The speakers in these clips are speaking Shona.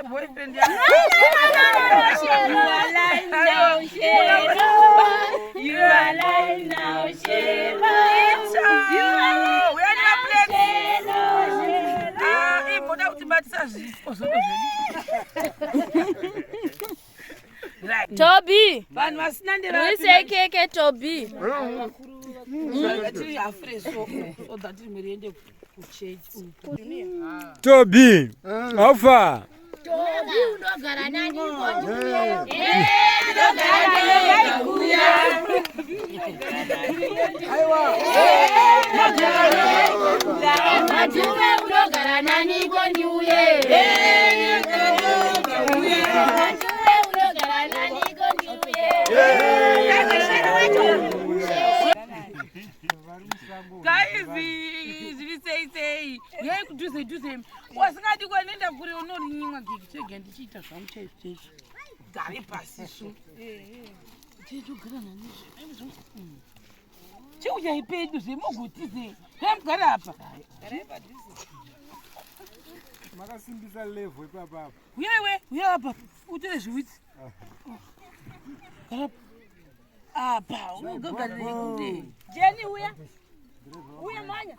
boyfriend. You are lying now, Shelo. You are lying now, Shelo. You are Toby, we say keke Toby. Toby, how far? Toby, unogara nani Guys, we say, we have to do him. What's not the one in the good or not in your gig again? The cheetah from Chase Station. Gary passes. Did you go on? I paid to say more good to say. Come got up. We are up. Who does it? Ah, Pow, we'll go get it. Jenny, we are mine.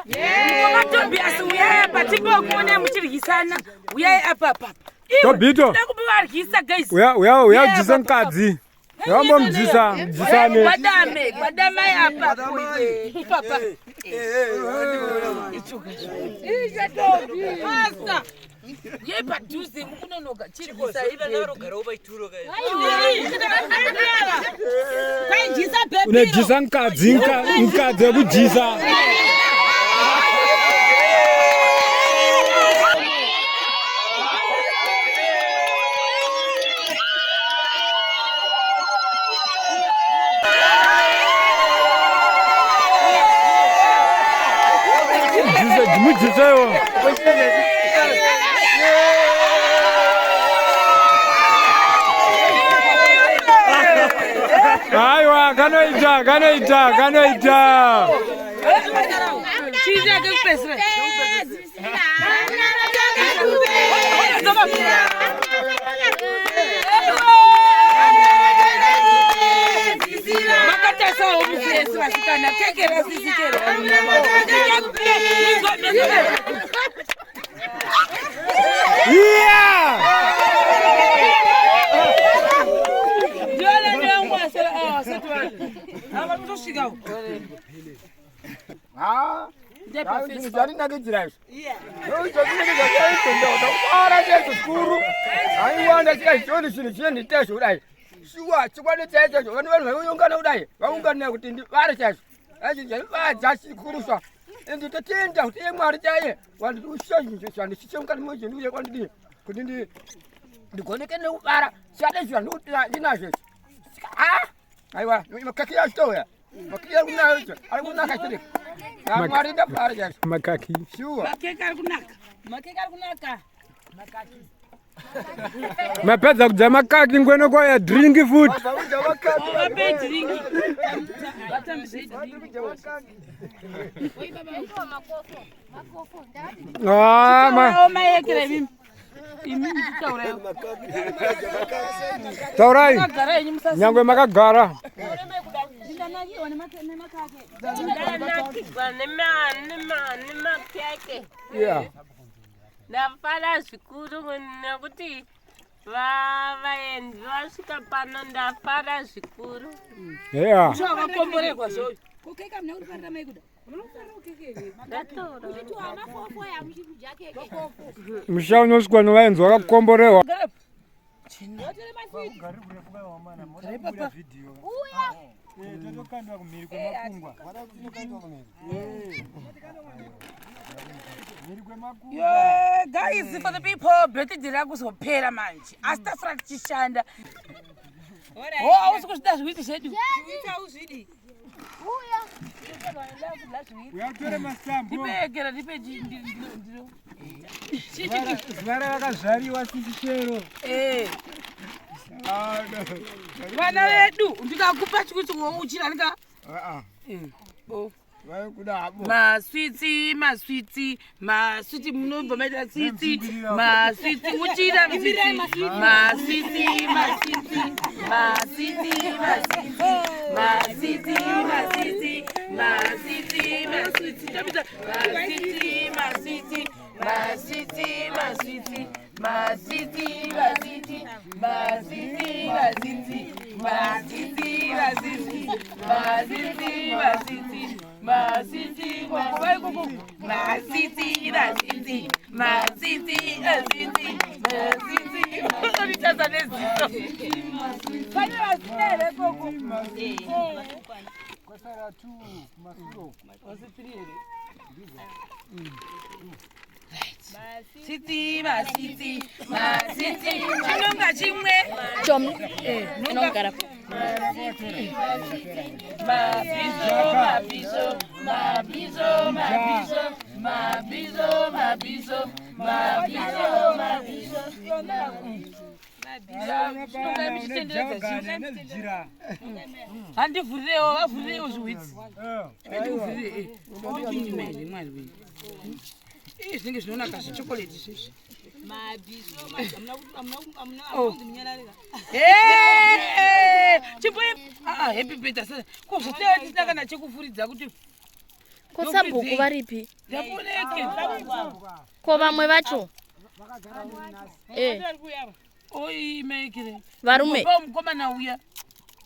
Mukoma Tobias, we are paTBro, vachidyisa. We are papa. Tobito. We are Jason Kadzi. Aiwa, kanoita. Makaki. Mapedza kudya makaki ngweno kwa drink food. Taurai. Nyangwe makagara. Yeah. Ndafara zvikuru nekuti vaenzi vasvika pano ndafara zvikuru. Yeah. Musha unosvikwa nevaenzi vakakomborewa. Yeah, guys, for the people, birthday kuzopera manje. Astafra tichishanda. Oh, awusikusida zwiti zvedu. Uyatore masambo. Ndipegera ndiro. Zvara vakazvariwa sisichero. Vana vedu ndikakupa chikuti uchira nika. Maswiti, maswiti, maswiti, munobva maita switi, maswiti, uchida maswiti, maswiti, maswiti, maswiti, maswiti, maswiti, maswiti, maswiti, maswiti, maswiti, maswiti, maswiti, maswiti, maswiti, maswiti, maswiti, maswiti, maswiti, maswiti, maswiti. Masiti, masiti, masiti, masiti, Siti, masiti, masiti, chinonga chimwe. Nongara. Mabizo, mabizo, mabizo, mabizo, mabizo, mabizo, mabizo, mabizo. Handivhurewo, vavhurewo zviwitsi. Handivhurire, ndopinimeni mwari wenyu. Zvinenge zvinonaka zvechokoreti izvizvi. Happy birthday sasa. Ko zvitenda kana chekufuridza kuti Kosabhuku varipi? Yaponeke. Ko vamwe vacho? Oi maikire. Varume. Ko mukomana uya.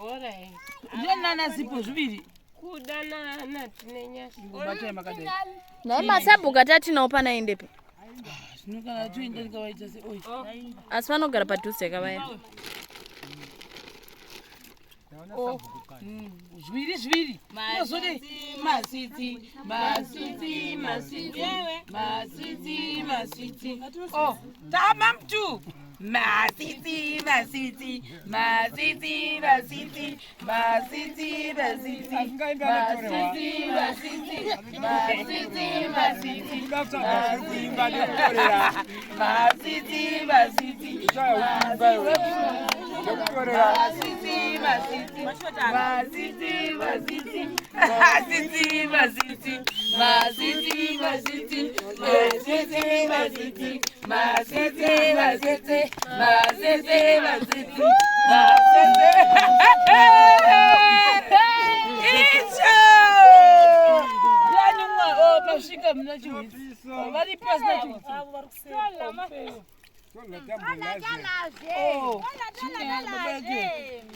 Alright. Ndinana zipo zviviri. Kudanana tinenyasha. Kubatai makadai. Naye masabhuku atatinawo pana endepi? Zvinokana tuenda ndikawaita se oi. Asi vanogara padhuze kavaya. Zviviri. Maswiti, maswiti, maswiti, maswiti, maswiti, maswiti. Oh, tamamtu. Maswiti, maswiti, maswiti, maswiti, maswiti, maswiti, maswiti, maswiti,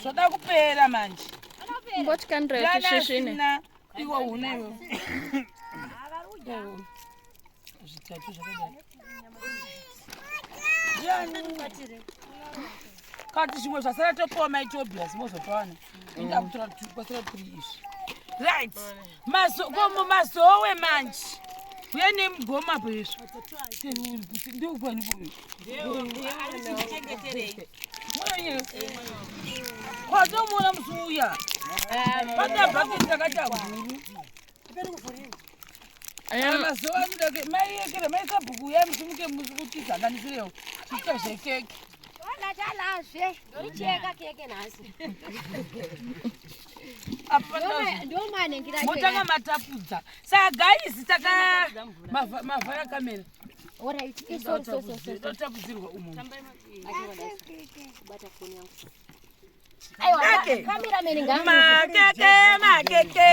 Soda kupera manje. Mboti kandira kushishine. Iwo unewo. Zvitatu zvakadai. Kati zvimwe zvasara topiwa maitobias mozopawana. Inda kutora kwasara 3 izvi. Right. Mazowe manje. Uye nemugoma bezvo. Ndio kwani kuno. Kwatomona musuya. Pata bhaketi rakata guru. Mazuva anodake mai yekere maisa bhuku yamusimuke mukutizanganisirewo chiita zvekeke. Chalazve. Ndocheka keke nhasi. Motanga matapudza. Saka guys taka mavhara kamera. Alright. Tapudzirwa umo. Bata phone yangu. Aiwa, cameraman ngani. Makeke.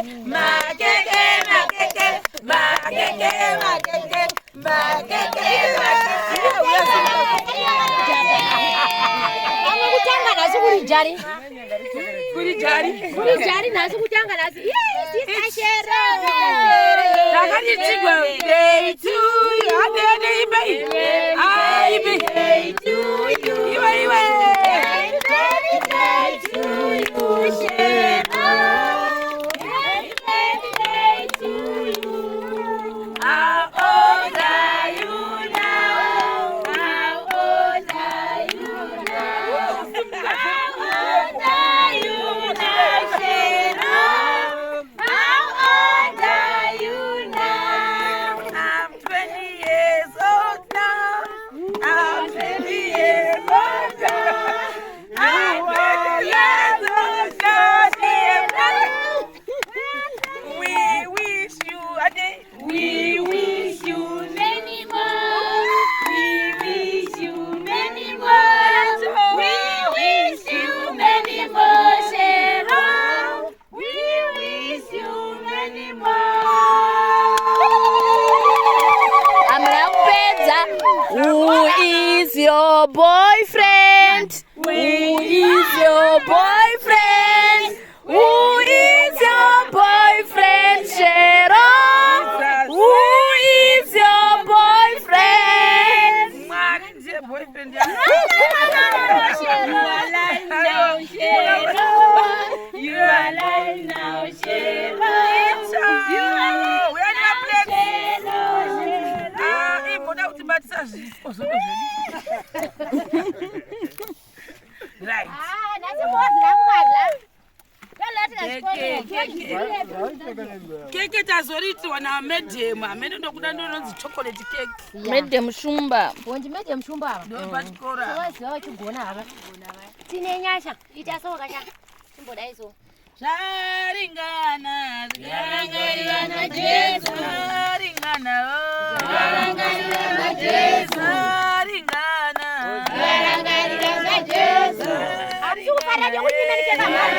Kutanga nasi kulijari. Kulijari nasi kutanga nasi. Sitashera. Takanitigwa day to you. Ade day to you. Iwe. Day to you. Shera. Day to you. How old are you now? How old are you now? How old are you now, Shera? How old are you now? I'm 20. your boyfriend? Who is your boyfriend? Who is your boyfriend, Cheryl? Who is your boyfriend? Boyfriend. You are alive now, Cheryl. You are right. Keke tazoritiwa na medium. Amene ndokuda ndonzi chocolate cake. Medium shumba. Bonji medium shumba. Ndo pachikora. Sawa chigona ava. Tine nyasha. Ita soka cha. Chimboda iso. Sharingana, sharingana Jesu, sharingana, sharingana Jesu, sharingana, sharingana Jesu. Amsukufanya kuti menikeza mali.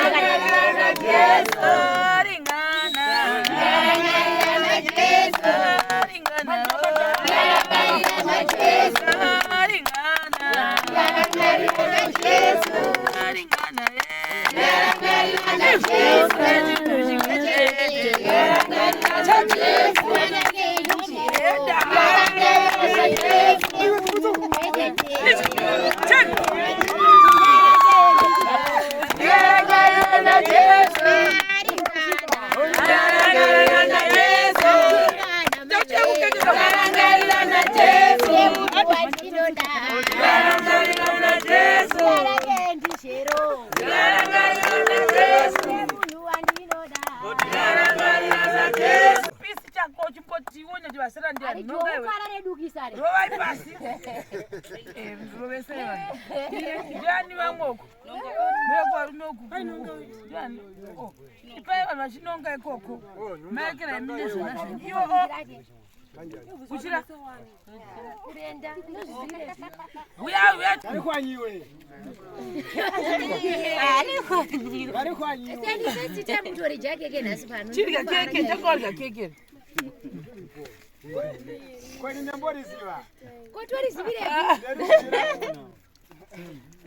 Jesu, sharingana, sharingana Jesu, sharingana, sharingana Jesu, sharingana, sharingana Jesu, sharingana.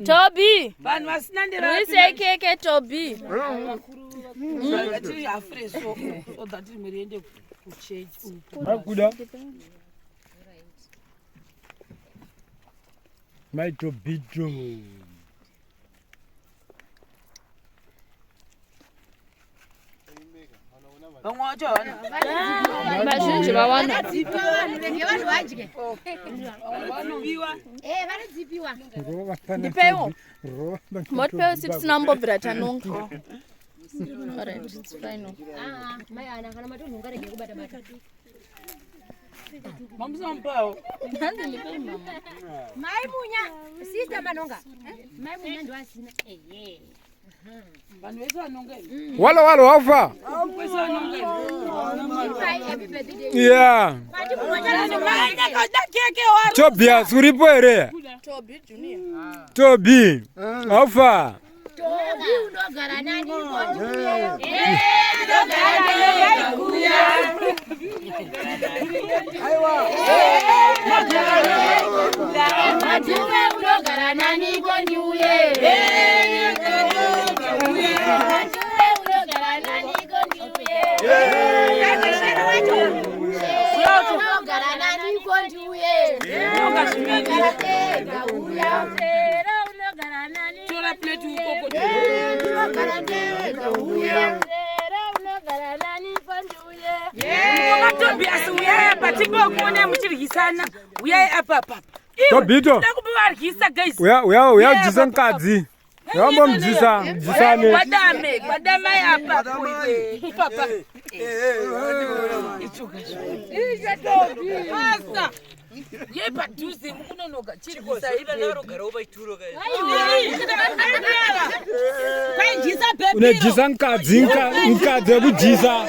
Toby, we say cake, Toby. My paBro. Vazhinji vawana. Ndipewo. Motipewo siti tinambobvira tanonga. Alright, it's fine. Mai ana kana matonhonga rege kubata bata. Mamusampao. Mai munya, sister manonga. Mai munya ndo asina. Vanhu vese vanonga. Walo wafa. Yeah. Tobias uripo ere? Toby Junior. Toby. Wafa. Toby unogara nani konjuye. Unogara nani kuya. Aiwa. Unogara nani konjuye. Mukoma Tobias uyaya patingo kuona muchiryisana uyaya apa. Tobito. Ndakubaryisa guys. Uya jisa nkadzi. Yambo mjisane. Badama apa. Papa. Basta. Ye paduze mukunonoga chiryisa ibe narogara ubaituro guys. Kwainjisa baby. Unejisa nkadzi kujisa.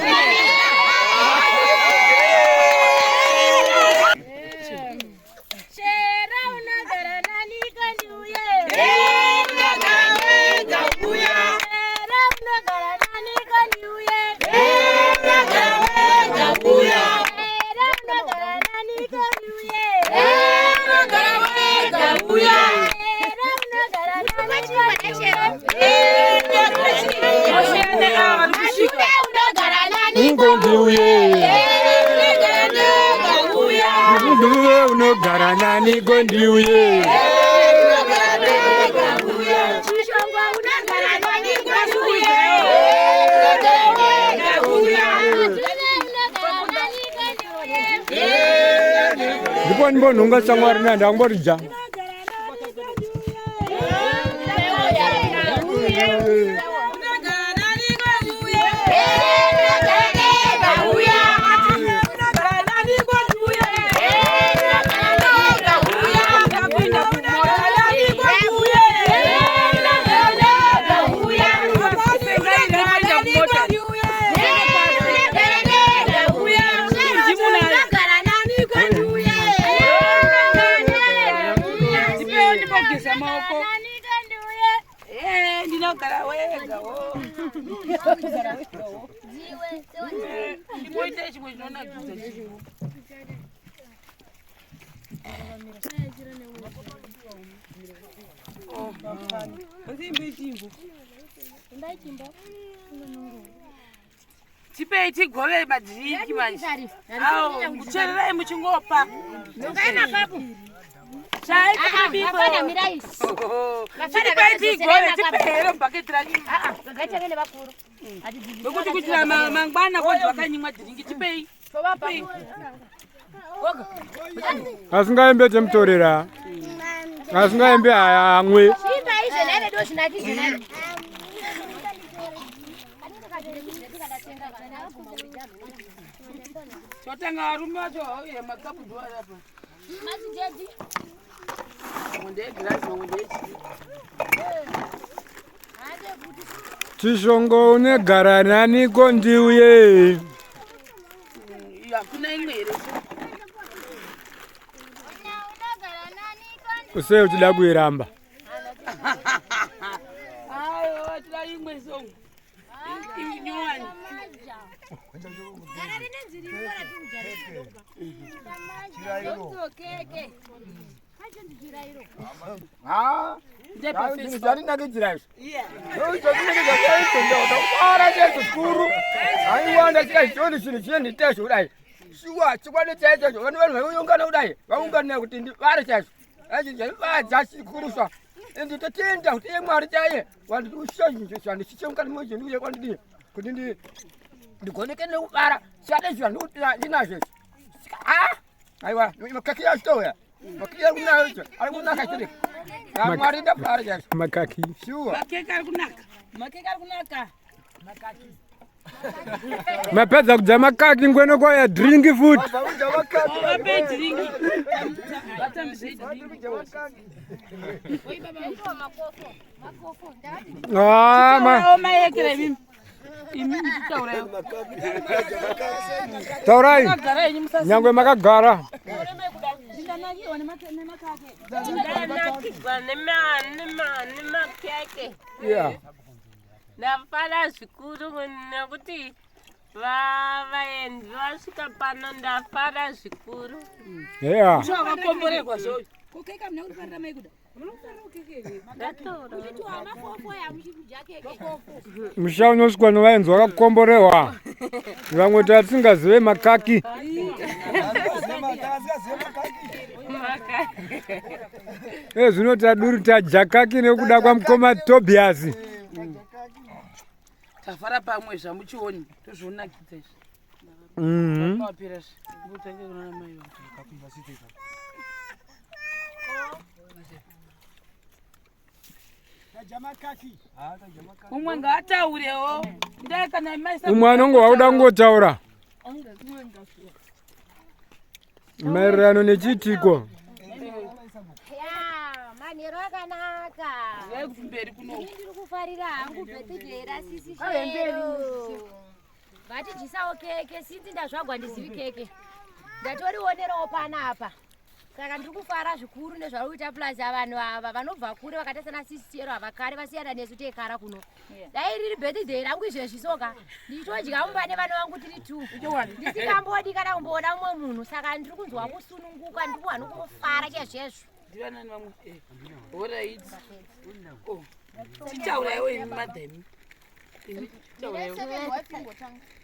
Uya nani kondiuye. Ndipo nimbo nunga sangwari nanda ngorija. Tipei tigove madhiriki manje. Awo, muchererai muchingopa. Ndokaina kapu. Chai kubibiko. Mafana miraisi. Tipei tigove tipero bucket rani. Ngati ngene bakuru. Ngokuti kuti mangwana kuti vakanyimwa dhiringi tipei. Tobapa. Asingaembe temtorera. Asingaembe amwe. Simba izo nene ndo zvinati nene. Chotanga varume vacho vauya makapu dwara apa. Machijedi. Mwende glass mwende chii. Chishongo unegara nani kondiuye. Hakuna imwe here. Usei uchida kuiramba. Ayo, wachida imwe songo. Inyowani. Aiwa, makaki ya stoya. Makaki ya kunaka. Marinda para Makaki. Sure. Makeki ari kunaka. Makaki. Mapedza kudza makaki ngweno kwaya dringi futi. Vape dhiringi. Vatambise dhiringi. Mayekere mimi. Taurai. Nyangwe makagara. Yeah. Ndafara zvikuru nekuti vaenzi vasvika pano ndafara zvikuru. Yeah. Zvakakomborerwa zvoyo. Musha unosvikwa nevaenzi vakakomborewa. Vamwe tatingazive makaki. Zvino taduri tajakaki nekuda kwaMukoma Tobias. Tafara pamwe zvamuchioni tozvionakidza izvi. Wapera mutange kuona mai umwe ngaataurewo. Ndai kana maisa Umwe anongo wauda kungotaura maererano nechitiko. Manhero akanaka. mberi kuno. Ndiri kufarira hangu birthday rasisi chero. Vachidyisa keke sinzi ndazvagwa ndizivi keke. Ndatorionerawo panapa. Saka ndiri kufara zvikuru nezvari kuita plus vanhu ava vanobva kure vakatasana sisi chero havakare vasiyana nesu tekara kuno. Dai riri birthday rangu izvezvi soga. Ndichitodya mumbane vana vangu tiri 2. Ndisingambodi kana kumboona mumwe munhu saka ndiri kunzwa kusununguka ndiri kuhanu kufara chezvezvo. Ndivanani vamwe. Alright. Oh. Tichauraiwo imi madhemi.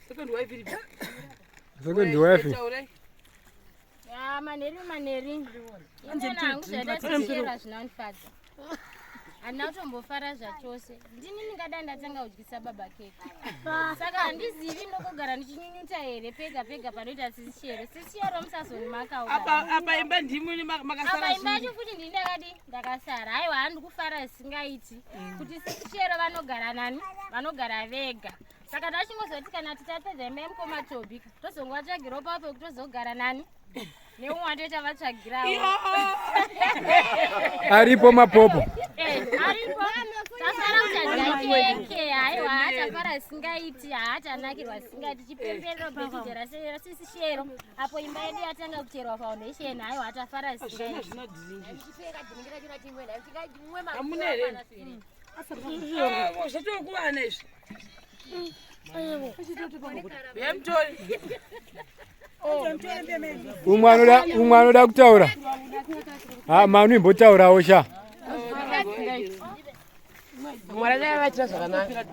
Second wife. maneri. Inzana hangu zvadasichera zvinondifadza. Handina kutombofara zvachose. Ndini ndingada ndatanga kudyisa baba keke. Saka handizivi nokugara ndichinyunyuta here pega panoita sisishero. Sisishero musazoni makaugara. Apa imba ndimuni makasara. Apa imba yacho futi ndini ndakasara. Haiwa handi kufara singaiti. Kuti sisishero vanogara nani? Vanogara vega. Saka ndachingozoti kana titatedza imba yeMukoma Tobias tozongovatsvagirawo papo pekuti tozogara nani? Neumwe watoita vatsvagirawo. Aripo mapopo. Aripo. Tasara kuchadya keke. Haiwa haachafara singaiti. Haachanakirwa singaiti. Chipemberero birthday rasisishero. Apo imba yedu yatanga kucherwa foundation. Haiwa haachafara singaiti. Amunere. Zvatokuva nezvi. Bemtori. Umwe anoda kutaura. Manu imbotaurawo sha. Mwarada vaitira zvakanaka.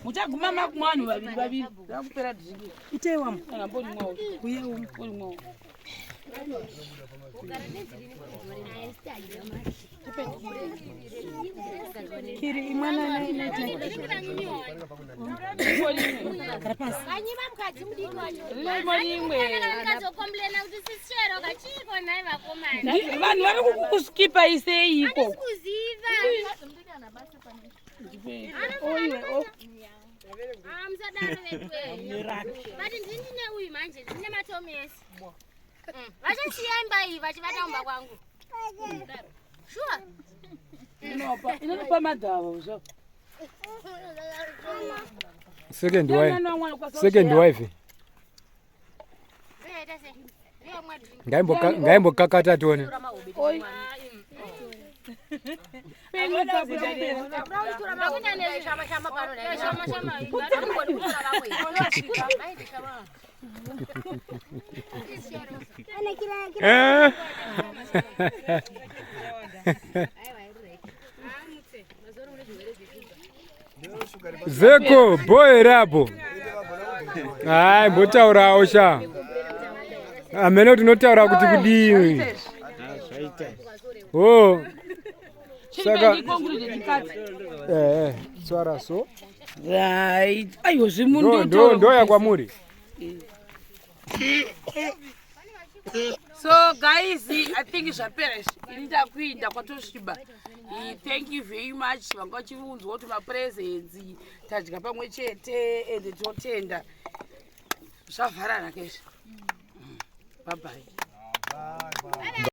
Muchaguma makumwanhu vaviri. Ndakupera dhiki. Iteiwa kana mboni mwawo. Uyewo mboni mwawo. Kiri imwana naita. Anyima mukadzi mudiki wacho. Rimwe. Akazokomplena kuti sisishero kachiko naye vakomana. Vanhu vari kukuskipa iseiko. Kuziva. Musadaro vekwe. Vati ndini neuyu manje ndine matomesi. Vachasiya imba iyi vachivata kumba kwangu. Sure. Inopa madhava zvo. Second wife. Ngaimbokakata tione. Zeko boy rapo. Hai mbotaurawo sha. Amene tinotaura kuti kudii. Oh. Saka swara so. Right. Ayo zimundo. Ndo ya kwamuri. So guys, I think zvapera inda kuinda kwatoshiba. Thank you very much. Vanga chiunzwa kuti ma presents tadya pamwe chete ende totenda. Zvavharana kesha. Bye bye.